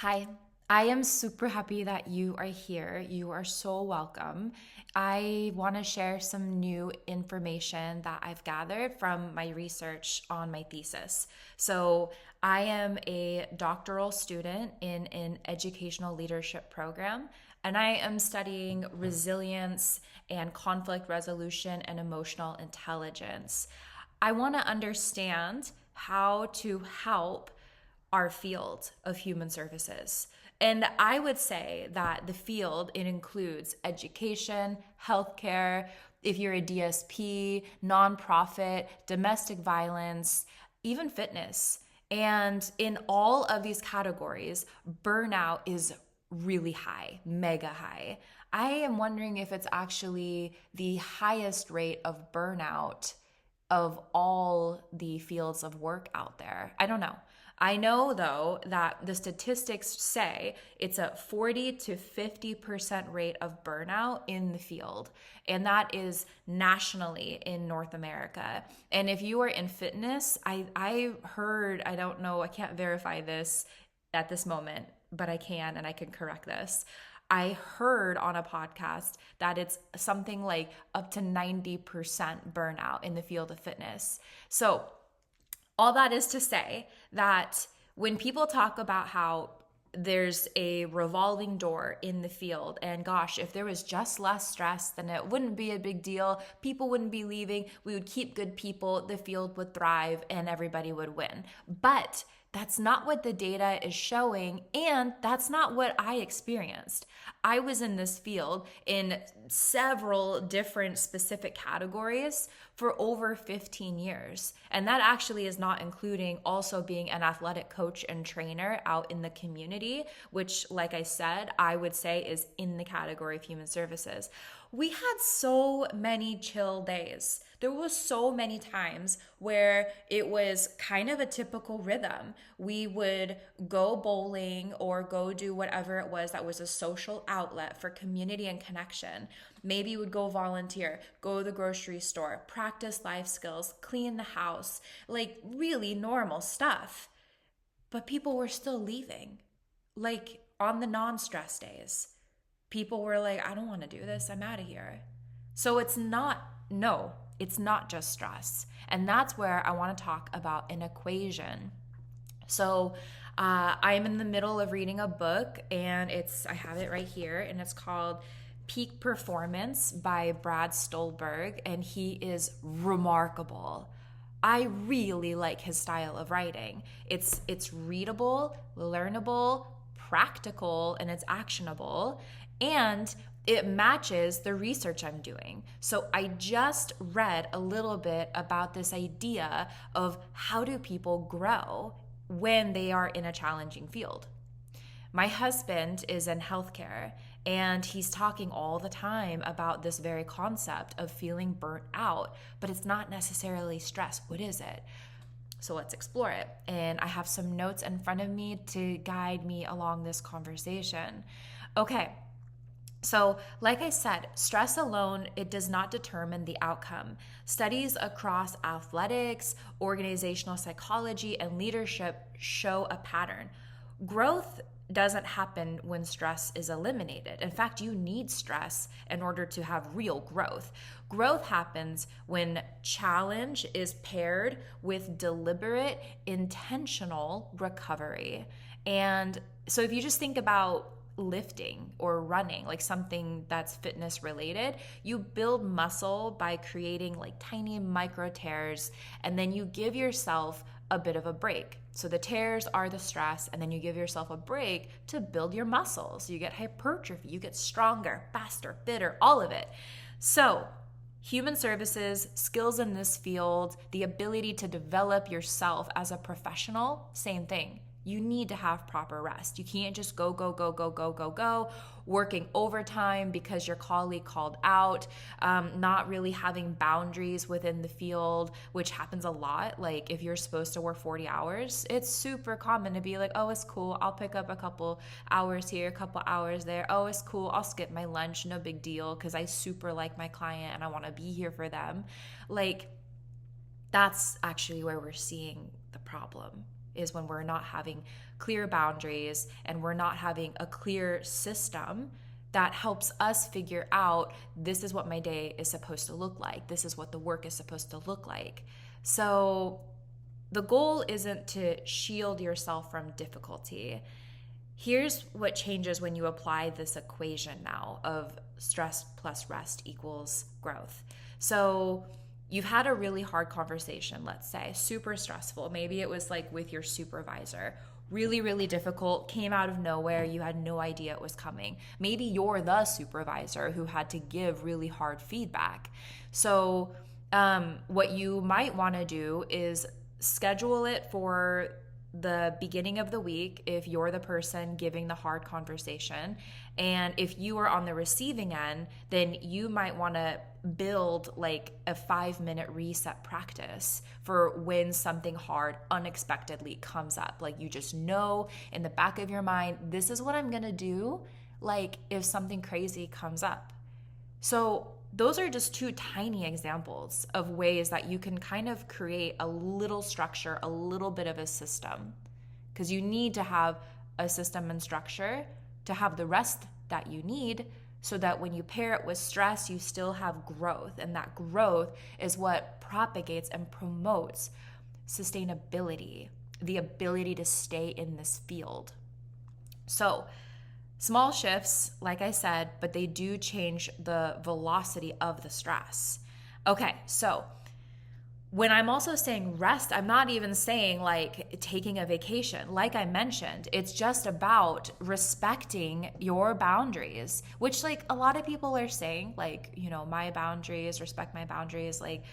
Hi, I am super happy that you are here. You are so welcome. I want to share some new information that I've gathered from my research on my thesis. So, I am a doctoral student in an educational leadership program, and I am studying resilience and conflict resolution and emotional intelligence. I want to understand how to help our field of human services. And I would say that the field, it includes education, healthcare, if you're a DSP, nonprofit, domestic violence, even fitness. And in all of these categories, burnout is really high, mega high. I am wondering if it's actually the highest rate of burnout of all the fields of work out there. I don't know. I know though that the statistics say it's a 40 to 50% rate of burnout in the field. And that is nationally in North America. And if you are in fitness, I heard, I don't know, I can't verify this at this moment, but I can and I can correct this. I heard on a podcast that it's something like up to 90% burnout in the field of fitness. So, all that is to say that when people talk about how there's a revolving door in the field, and gosh, if there was just less stress, then it wouldn't be a big deal. People wouldn't be leaving. We would keep good people, the field would thrive, and everybody would win. But that's not what the data is showing, and that's not what I experienced. I was in this field in several different specific categories for over 15 years. And that actually is not including also being an athletic coach and trainer out in the community, which, like I said, I would say is in the category of human services. We had so many chill days. There was so many times where it was kind of a typical rhythm. We would go bowling or go do whatever it was that was a social outlet for community and connection. Maybe you would go volunteer, go to the grocery store, practice life skills, clean the house, like really normal stuff. But people were still leaving, like on the non-stress days. People were like, I don't want to do this. I'm out of here. So it's not just stress. And that's where I want to talk about an equation. So I'm in the middle of reading a book, and I have it right here, and it's called Peak Performance by Brad Stulberg, and he is remarkable. I really like his style of writing. It's readable, learnable, practical, and it's actionable, and it matches the research I'm doing. So I just read a little bit about this idea of how do people grow when they are in a challenging field. My husband is in healthcare, and he's talking all the time about this very concept of feeling burnt out, but it's not necessarily stress. What is it? So let's explore it. And I have some notes in front of me to guide me along this conversation. Okay. So, like I said, stress alone, it does not determine the outcome. Studies across athletics, organizational psychology, and leadership show a pattern. Growth doesn't happen when stress is eliminated. In fact, you need stress in order to have real growth. Growth happens when challenge is paired with deliberate, intentional recovery. And so if you just think about lifting or running, like something that's fitness related, you build muscle by creating like tiny micro tears, and then you give yourself a bit of a break. So the tears are the stress, and then you give yourself a break to build your muscles. You get hypertrophy, you get stronger, faster, fitter, all of it. So human services, skills in this field, the ability to develop yourself as a professional, same thing. You need to have proper rest. You can't just go, working overtime because your colleague called out, not really having boundaries within the field, which happens a lot. Like if you're supposed to work 40 hours, it's super common to be like, oh, it's cool. I'll pick up a couple hours here, a couple hours there. Oh, it's cool. I'll skip my lunch. No big deal because I super like my client and I want to be here for them. Like that's actually where we're seeing the problem. is when we're not having clear boundaries and we're not having a clear system that helps us figure out, this is what my day is supposed to look like. This is what the work is supposed to look like. So the goal isn't to shield yourself from difficulty. Here's what changes when you apply this equation now of stress plus rest equals growth. So you've had a really hard conversation, let's say, super stressful. Maybe it was like with your supervisor, really, really difficult, came out of nowhere. You had no idea it was coming. Maybe you're the supervisor who had to give really hard feedback. So what you might want to do is schedule it for the beginning of the week if you're the person giving the hard conversation. And if you are on the receiving end, then you might want to build like a 5-minute reset practice for when something hard unexpectedly comes up. Like you just know in the back of your mind, this is what I'm going to do, like if something crazy comes up. So those are just 2 tiny examples of ways that you can kind of create a little structure, a little bit of a system, because you need to have a system and structure to have the rest that you need, so that when you pair it with stress, you still have growth. And that growth is what propagates and promotes sustainability, the ability to stay in this field. So small shifts, like I said, but they do change the velocity of the stress. Okay, so when I'm also saying rest, I'm not even saying like taking a vacation. Like I mentioned, it's just about respecting your boundaries, which like a lot of people are saying, like, you know, my boundaries, respect my boundaries. Like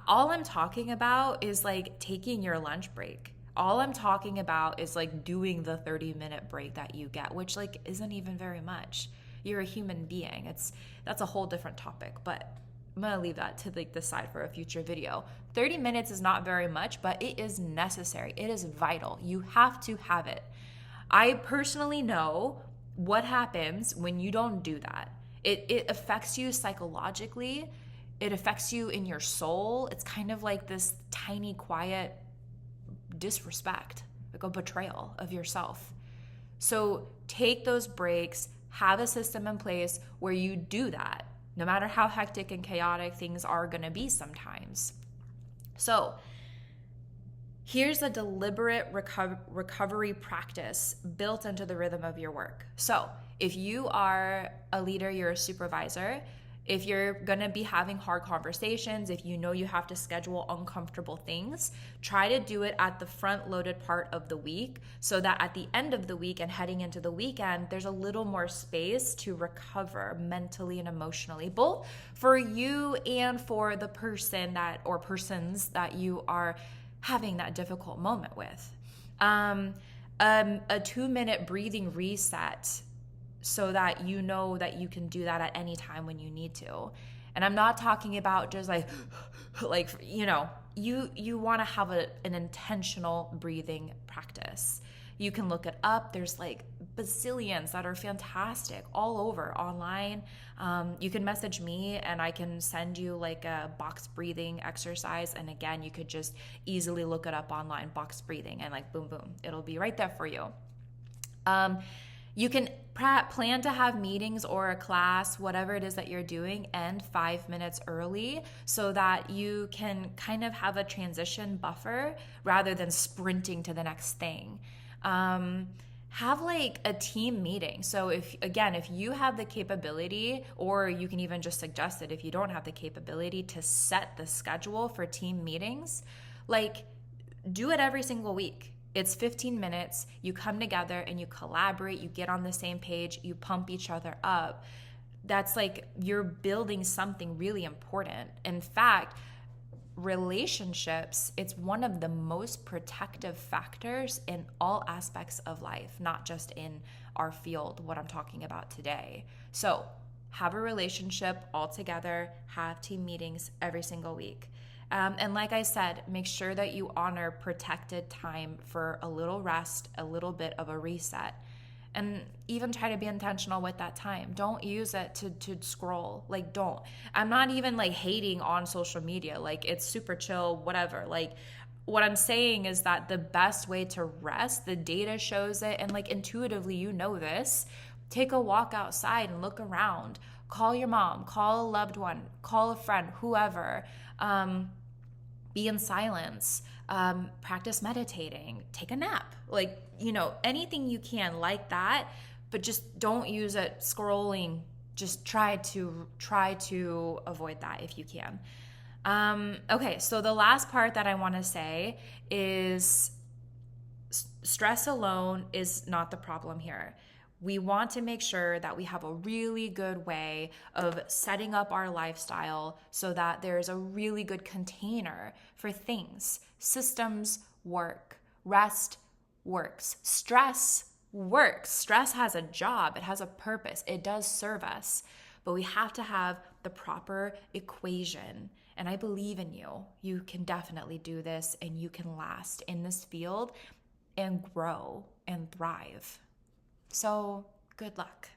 all I'm talking about is like taking your lunch break. All I'm talking about is like doing the 30-minute break that you get, which like isn't even very much. You're a human being. That's a whole different topic, but I'm gonna leave that to like the side for a future video. 30 minutes is not very much, but it is necessary. It is vital. You have to have it. I personally know what happens when you don't do that. It affects you psychologically. It affects you in your soul. It's kind of like this tiny, quiet disrespect, like a betrayal of yourself. So take those breaks, have a system in place where you do that, no matter how hectic and chaotic things are going to be sometimes. So here's a deliberate recovery practice built into the rhythm of your work. So if you are a leader, you're a supervisor, if you're going to be having hard conversations, if you know you have to schedule uncomfortable things, try to do it at the front loaded part of the week, so that at the end of the week and heading into the weekend, there's a little more space to recover mentally and emotionally, both for you and for the person that, or persons that you are having that difficult moment with. A 2-minute breathing reset, so that you know that you can do that at any time when you need to. And I'm not talking about just like you know, you want to have an intentional breathing practice. You can look it up. There's like bazillions that are fantastic all over online. You can message me and I can send you like a box breathing exercise. And again, you could just easily look it up online, box breathing, and like boom, boom, it'll be right there for you. You can plan to have meetings or a class, whatever it is that you're doing, end 5 minutes early, so that you can kind of have a transition buffer rather than sprinting to the next thing. Have like a team meeting. So if you have the capability, or you can even just suggest it if you don't have the capability, to set the schedule for team meetings, like do it every single week. It's 15 minutes, you come together and you collaborate, you get on the same page, you pump each other up. That's like you're building something really important. In fact, relationships, it's one of the most protective factors in all aspects of life, not just in our field, what I'm talking about today. So have a relationship all together, have team meetings every single week. And like I said, make sure that you honor protected time for a little rest, a little bit of a reset, and even try to be intentional with that time. Don't use it to scroll. Like, don't. I'm not even like hating on social media. Like, it's super chill, whatever. Like, what I'm saying is that the best way to rest, the data shows it, and like intuitively, you know this. Take a walk outside and look around. Call your mom, call a loved one, call a friend, whoever. Be in silence. Practice meditating. Take a nap. Like, anything you can like that, but just don't use it scrolling. Just try to avoid that if you can. Okay, so the last part that I want to say is stress alone is not the problem here. We want to make sure that we have a really good way of setting up our lifestyle so that there's a really good container for things. Systems work, rest works, stress works. Stress has a job, it has a purpose, it does serve us, but we have to have the proper equation. And I believe in you. You can definitely do this, and you can last in this field and grow and thrive. So, good luck.